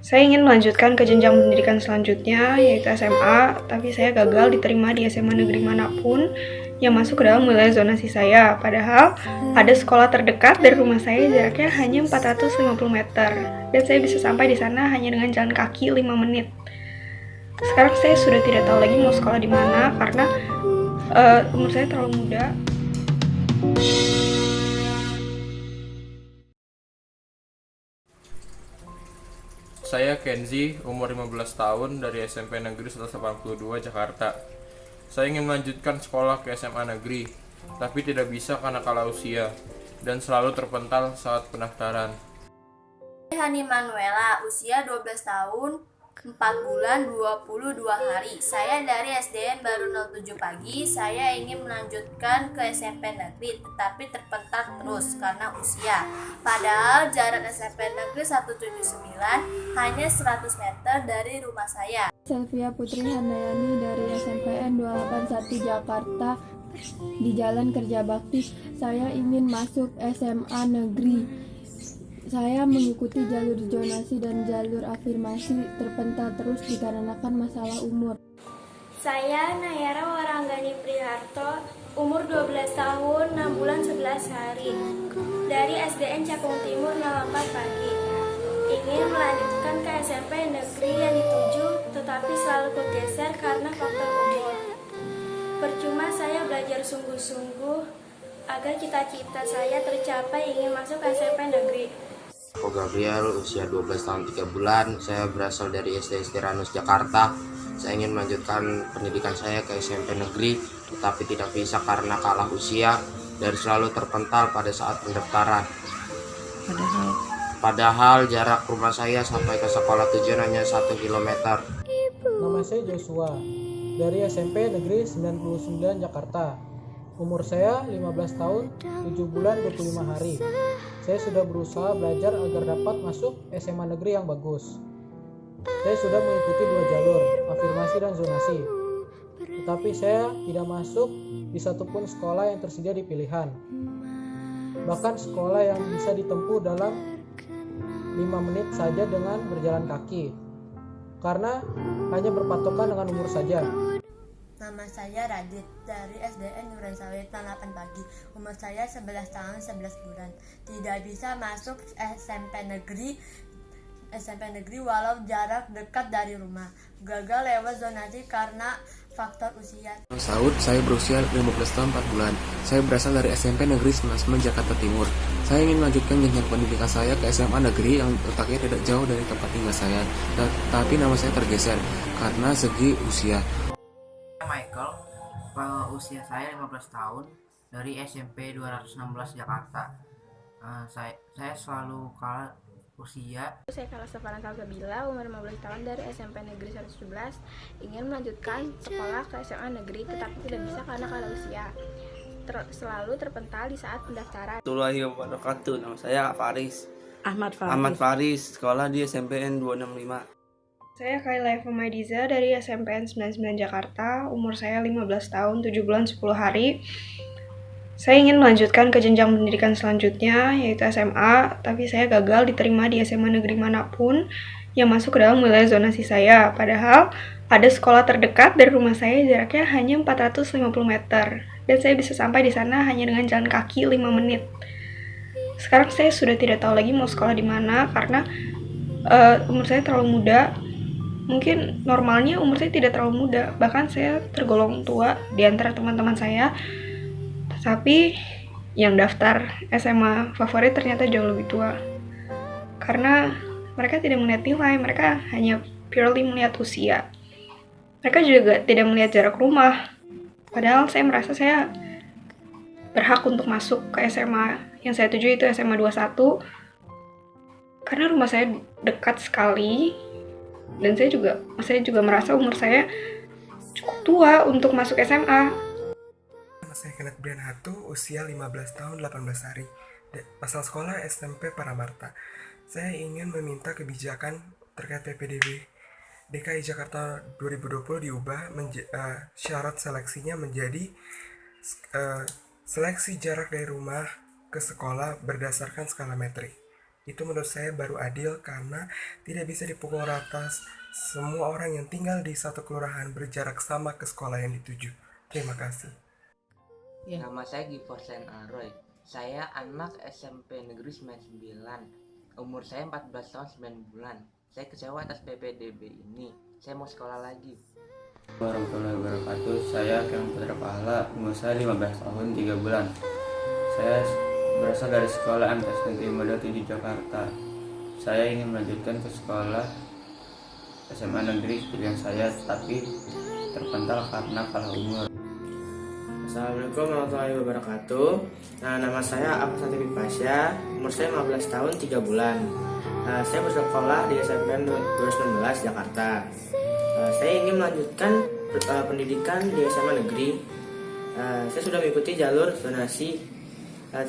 Saya ingin melanjutkan ke jenjang pendidikan selanjutnya, yaitu SMA, tapi saya gagal diterima di SMA negeri manapun yang masuk ke dalam wilayah zonasi saya. Padahal ada sekolah terdekat dari rumah saya jaraknya hanya 450 meter, dan saya bisa sampai di sana hanya dengan jalan kaki 5 menit. Sekarang saya sudah tidak tahu lagi mau sekolah di mana karena umur saya terlalu muda. Saya Kenzi, umur 15 tahun dari SMP Negeri 182 Jakarta. Saya ingin melanjutkan sekolah ke SMA Negeri, tapi tidak bisa karena kalah usia dan selalu terpental saat pendaftaran. Hani Manuela, usia 12 tahun, 4 bulan 22 hari. Saya dari SDN Baru 07 Pagi. Saya ingin melanjutkan ke SMP Negeri, tetapi terpental terus karena usia. Padahal jarak SMP Negeri 179 hanya 100 meter dari rumah saya. Selvia Putri Handayani dari SMPN 281 Jakarta di Jalan Kerja Bakti. Saya ingin masuk SMA Negeri. Saya mengikuti jalur zonasi dan jalur afirmasi terpental terus dikarenakan masalah umur. Saya Nayara Waranggani Priharto, umur 12 tahun, 6 bulan 11 hari, dari SDN Cakung Timur 04 Pagi. Ingin melanjutkan ke SMP negeri yang dituju, tetapi selalu bergeser karena faktor umur. Percuma saya belajar sungguh-sungguh agar cita-cita saya tercapai, ingin masuk ke SMP negeri. Aku Gabriel, usia 12 tahun 3 bulan. Saya berasal dari SD Tiranus, Jakarta. Saya ingin melanjutkan pendidikan saya ke SMP negeri, tetapi tidak bisa karena kalah usia dan selalu terpental pada saat pendaftaran. Padahal jarak rumah saya sampai ke sekolah tujuan hanya 1 km. Nama saya Joshua, dari SMP Negeri 99 Jakarta. Umur saya 15 tahun, 7 bulan 25 hari. Saya sudah berusaha belajar agar dapat masuk SMA negeri yang bagus. Saya sudah mengikuti 2 jalur, afirmasi dan zonasi. Tetapi saya tidak masuk di satupun sekolah yang tersedia di pilihan. Bahkan sekolah yang bisa ditempuh dalam 5 menit saja dengan berjalan kaki. Karena hanya berpatokan dengan umur saja. Nama saya Radit dari SDN Duren Sawit 8 Pagi. Umur saya 11 tahun 11 bulan. Tidak bisa masuk SMP negeri walau jarak dekat dari rumah. Gagal lewat zonasi karena faktor usia. Saud, saya berusia 15 tahun 4 bulan. Saya berasal dari SMP Negeri 99 Jakarta Timur. Saya ingin melanjutkan jenjang pendidikan saya ke SMA Negeri yang letaknya tidak jauh dari tempat tinggal saya. Tapi nama saya tergeser karena segi usia. Michael, usia saya 15 tahun, dari SMP 216 Jakarta. Saya selalu kalah usia. Saya Kala Stefana Salsabila, umur 15 tahun, dari SMP Negeri 117. Ingin melanjutkan sekolah ke SMA Negeri, tetapi tidak bisa karena kalah usia. Selalu terpental di saat pendaftaran. Assalamualaikum warahmatullahi wabarakatuh. Nama saya Faris Ahmad Faris, sekolah di SMPN 265. Saya Kaila Eva Maidiza dari SMPN 99 Jakarta, umur saya 15 tahun, 7 bulan 10 hari. Saya ingin melanjutkan ke jenjang pendidikan selanjutnya, yaitu SMA, tapi saya gagal diterima di SMA negeri manapun yang masuk ke dalam wilayah zonasi saya. Padahal ada sekolah terdekat dari rumah saya jaraknya hanya 450 meter, dan saya bisa sampai di sana hanya dengan jalan kaki 5 menit. Sekarang saya sudah tidak tahu lagi mau sekolah di mana karena umur saya terlalu muda. Mungkin normalnya umur saya tidak terlalu muda, bahkan saya tergolong tua di antara teman-teman saya. Tapi yang daftar SMA favorit ternyata jauh lebih tua. Karena mereka tidak melihat nilai, mereka hanya purely melihat usia. Mereka juga tidak melihat jarak rumah. Padahal saya merasa saya berhak untuk masuk ke SMA yang saya tuju, itu SMA 21. Karena rumah saya dekat sekali. Dan saya juga merasa umur saya cukup tua untuk masuk SMA. Nama saya Kenneth Brian Hatu, usia 15 tahun 18 hari. Asal sekolah SMP Paramarta. Saya ingin meminta kebijakan terkait PPDB DKI Jakarta 2020 diubah syarat seleksinya menjadi seleksi jarak dari rumah ke sekolah berdasarkan skala metrik. Itu menurut saya baru adil karena tidak bisa dipukul rata semua orang yang tinggal di satu kelurahan berjarak sama ke sekolah yang dituju. Terima kasih. Nama saya Givorsen Aroy. Saya anak SMP Negeri 99. Umur saya 14 tahun 9 bulan. Saya kecewa atas PPDB ini. Saya mau sekolah lagi. Warahmatullahi wabarakatuh. Saya Kang Putra Pahala. Umur saya 15 tahun 3 bulan. Saya berasal dari sekolah MTS Negeri Muda 7 Jakarta. Saya ingin melanjutkan ke sekolah SMA Negeri pilihan saya, tapi terpental karena kalah umur. Assalamualaikum warahmatullahi wabarakatuh. Nama saya Ahmad Santipi Pasya. Umur saya 15 tahun 3 bulan. Saya bersekolah di SMP 216 Jakarta. Saya ingin melanjutkan pendidikan di SMA Negeri. Saya sudah mengikuti jalur zonasi,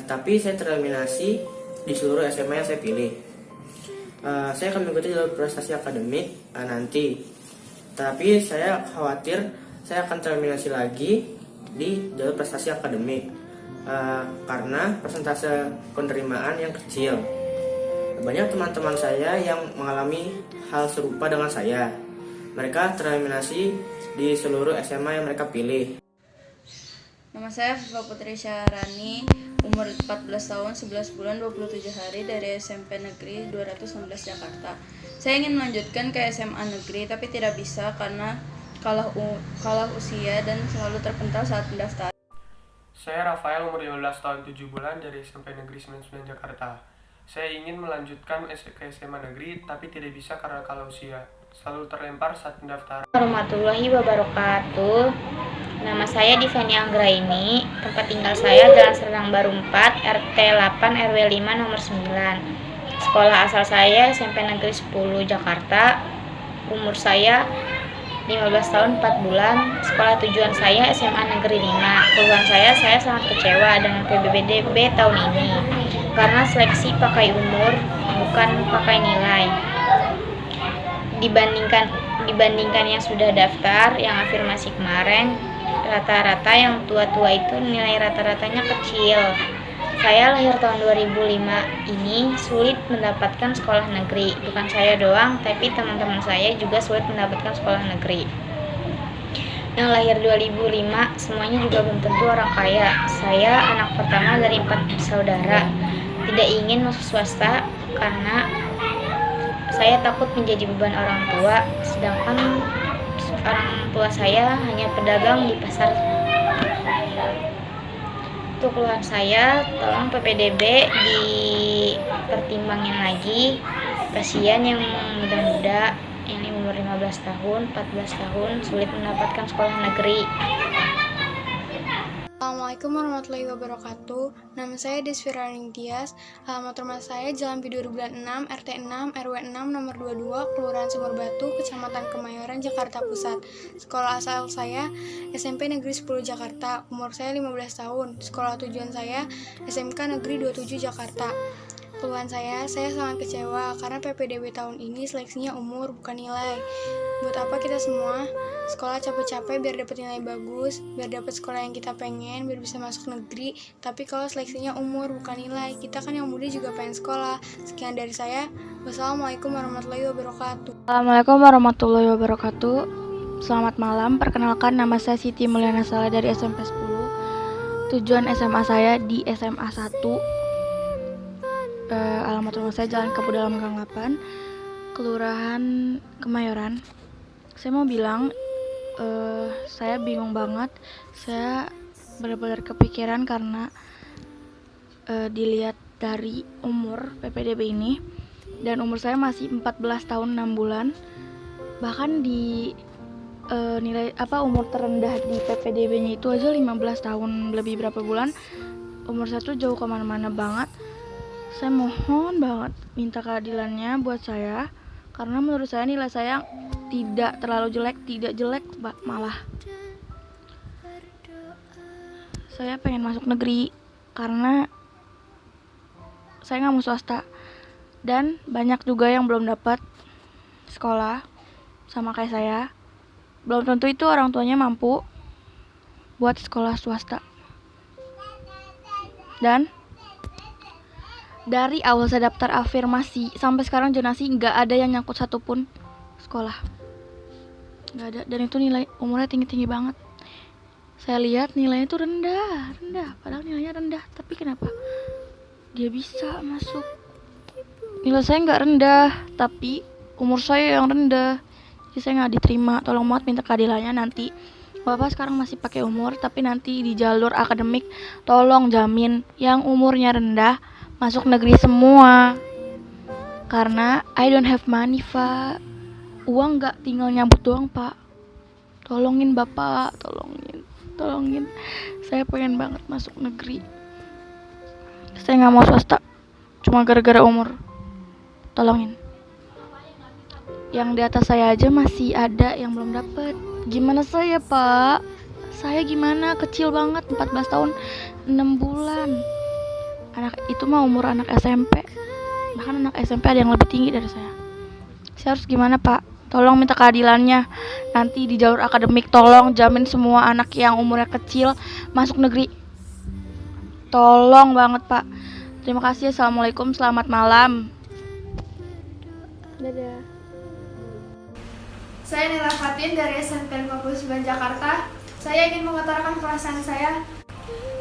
tapi saya tereliminasi di seluruh SMA yang saya pilih. Saya akan mengikuti jalur prestasi akademik nanti, tapi saya khawatir saya akan tereliminasi lagi di jalur prestasi akademik karena persentase penerimaan yang kecil. Banyak teman-teman saya yang mengalami hal serupa dengan saya. Mereka tereliminasi di seluruh SMA yang mereka pilih. Nama saya Viva Putri Syahrani, umur 14 tahun 11 bulan 27 hari dari SMP Negeri 216 Jakarta. Saya ingin melanjutkan ke SMA Negeri tapi tidak bisa karena kalah usia dan selalu terpental saat pendaftaran. Saya Rafael, umur 15 tahun 7 bulan dari SMP Negeri 99 Jakarta. Saya ingin melanjutkan ke SMA Negeri tapi tidak bisa karena kalah usia. Selalu terlempar saat pendaftaran. Warahmatullahi wabarakatuh. Nama saya Divani Anggraini. Tempat tinggal saya Jalan Serdang Baru 4, RT 8 RW 5 nomor 9. Sekolah asal saya SMP Negeri 10 Jakarta. Umur saya 15 tahun 4 bulan. Sekolah tujuan saya SMA Negeri 5. Keluhan saya sangat kecewa dengan PPDB tahun ini karena seleksi pakai umur bukan pakai nilai. Dibandingkan yang sudah daftar, yang afirmasi kemarin, rata-rata yang tua-tua itu nilai rata-ratanya kecil. Saya lahir tahun 2005 ini sulit mendapatkan sekolah negeri. Bukan saya doang, tapi teman-teman saya juga sulit mendapatkan sekolah negeri. Yang lahir 2005 semuanya juga belum tentu orang kaya. Saya anak pertama dari 4 saudara. Tidak ingin masuk swasta karena saya takut menjadi beban orang tua, sedangkan orang tua saya hanya pedagang di pasar. Itu keluhan saya, tolong PPDB dipertimbangin lagi. Kasihan yang muda-muda, yang umur 15 tahun, 14 tahun, sulit mendapatkan sekolah negeri. Assalamualaikum warahmatullahi wabarakatuh. Nama saya Desvira Ningtyas. Alamat rumah saya Jalan Bidur Bulan 6, RT 6, RW 6, nomor 22, Kelurahan Sumur Batu, Kecamatan Kemayoran, Jakarta Pusat. Sekolah asal saya SMP Negeri 10 Jakarta. Umur saya 15 tahun. Sekolah tujuan saya SMK Negeri 27 Jakarta. Keluhan saya sangat kecewa karena PPDB tahun ini seleksinya umur bukan nilai. Buat apa kita semua sekolah capek-capek biar dapat nilai bagus, biar dapat sekolah yang kita pengen, biar bisa masuk negeri, tapi kalau seleksinya umur bukan nilai, kita kan yang muda juga pengen sekolah. Sekian dari saya. Wassalamualaikum warahmatullahi wabarakatuh. Assalamualaikum warahmatullahi wabarakatuh. Selamat malam, perkenalkan nama saya Siti Mulyana Saleh dari SMP 10. Tujuan SMA saya di SMA 1. Alamat rumah saya Jalan Kapu Dalam Gang 8, Kelurahan Kemayoran. Saya mau bilang, saya bingung banget. Saya benar-benar kepikiran karena dilihat dari umur PPDB ini, dan umur saya masih 14 tahun 6 bulan. Bahkan di nilai umur terendah di PPDB-nya itu aja 15 tahun lebih berapa bulan. Umur saya tuh jauh kemana-mana banget. Saya mohon banget minta keadilannya buat saya, karena menurut saya nilai saya tidak terlalu jelek, tidak jelek malah. Saya pengen masuk negeri karena saya nggak mau swasta, dan banyak juga yang belum dapat sekolah sama kayak saya. Belum tentu itu orang tuanya mampu buat sekolah swasta. Dan Dari awal saya daftar afirmasi sampai sekarang jonasi nggak ada yang nyangkut satupun sekolah, nggak ada. Dan itu nilai umurnya tinggi banget. Saya lihat nilainya itu rendah, padahal nilainya rendah, tapi kenapa dia bisa masuk? Nilai saya nggak rendah, tapi umur saya yang rendah, jadi saya nggak diterima. Tolong banget minta keadilannya. Nanti Bapak sekarang masih pakai umur, tapi nanti di jalur akademik tolong jamin yang umurnya rendah masuk negeri semua. Karena I don't have money, Pak. Uang nggak tinggal nyambut doang, Pak. Tolongin Bapak, tolongin. Saya pengen banget masuk negeri. Saya nggak mau swasta, cuma gara-gara umur. Tolongin. Yang di atas saya aja masih ada yang belum dapat. Gimana saya, Pak? Saya gimana? Kecil banget, 14 tahun 6 bulan. Anak itu mah umur anak SMP. Bahkan anak SMP ada yang lebih tinggi dari saya. Saya harus gimana, Pak? Tolong minta keadilannya. Nanti di jalur akademik tolong jamin semua anak yang umurnya kecil masuk negeri. Tolong banget, Pak. Terima kasih. Assalamualaikum, selamat malam. Dadah. Saya Nila Fatin dari SMP 59 Jakarta. Saya ingin mengutarakan perasaan saya.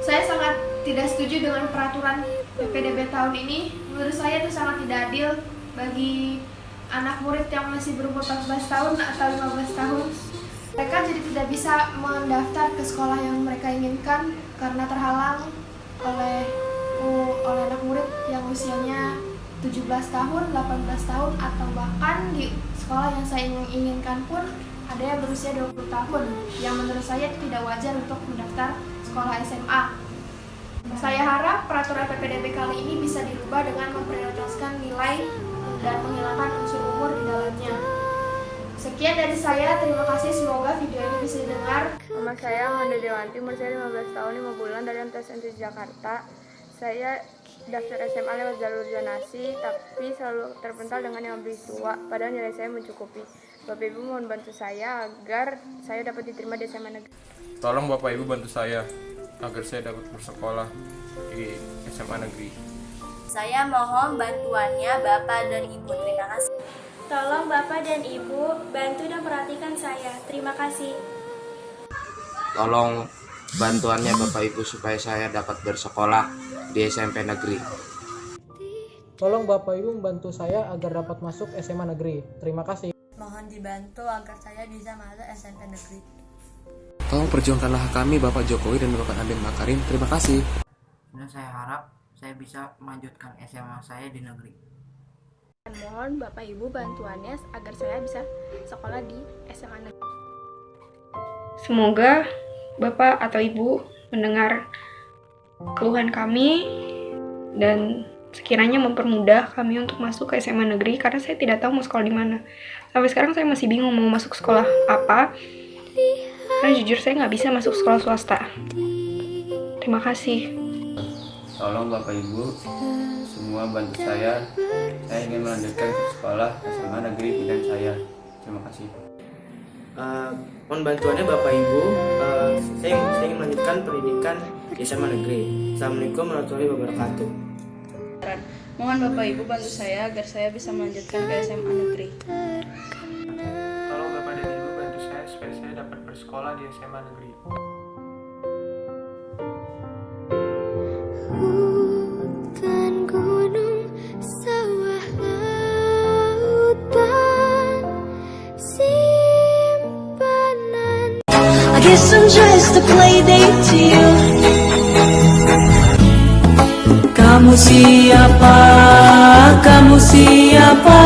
Saya sangat tidak setuju dengan peraturan PPDB tahun ini. Menurut saya itu sangat tidak adil bagi anak murid yang masih berumur 14 tahun atau 15 tahun. Mereka jadi tidak bisa mendaftar ke sekolah yang mereka inginkan karena terhalang oleh anak murid yang usianya 17 tahun, 18 tahun, atau bahkan di sekolah yang saya inginkan pun ada yang berusia 20 tahun, yang menurut saya itu tidak wajar untuk mendaftar sekolah SMA. Saya harap peraturan PPDB kali ini bisa dirubah dengan memprioritaskan nilai dan menghilangkan unsur umur di dalamnya. Sekian dari saya, terima kasih, semoga video ini bisa didengar. Nama saya Amanda Dewanti, umur saya 15 tahun 5 bulan dari MTSNT Jakarta. Saya daftar SMA lewat jalur zonasi, tapi selalu terpental dengan yang lebih tua, padahal nilai saya mencukupi. Bapak Ibu mohon bantu saya agar saya dapat diterima di SMA negeri. Tolong Bapak Ibu bantu saya agar saya dapat bersekolah di SMA negeri. Saya mohon bantuannya Bapak dan Ibu. Terima kasih. Tolong Bapak dan Ibu bantu dan perhatikan saya. Terima kasih. Tolong bantuannya Bapak Ibu supaya saya dapat bersekolah di SMP negeri. Tolong Bapak Ibu membantu saya agar dapat masuk SMA negeri. Terima kasih. Mohon dibantu agar saya bisa masuk SMP negeri. Tolong perjuangkanlah hak kami, Bapak Jokowi dan Bapak Nadiem Makarim. Terima kasih. Dan saya harap saya bisa melanjutkan SMA saya di negeri. Mohon Bapak Ibu bantuannya agar saya bisa sekolah di SMA negeri. Semoga Bapak atau Ibu mendengar keluhan kami dan sekiranya mempermudah kami untuk masuk ke SMA negeri, karena saya tidak tahu mau sekolah di mana. Sampai sekarang saya masih bingung mau masuk sekolah apa, karena jujur saya nggak bisa masuk sekolah swasta. Terima kasih. Tolong Bapak Ibu semua bantu saya ingin melanjutkan ke sekolah SMA negeri pilihan saya. Terima kasih. Mohon bantuannya Bapak Ibu, saya ingin melanjutkan pendidikan di SMA negeri. Assalamualaikum warahmatullahi wabarakatuh. Mohon Bapak Ibu bantu saya agar saya bisa melanjutkan ke SMA negeri. Tolong Bapak dan Ibu bantu saya supaya saya dapat bersekolah di SMA negeri. Hutan, gunung, sawah, lautan, simpanan. I guess I'm just a playdate to you. Kamu siapa? Kamu siapa?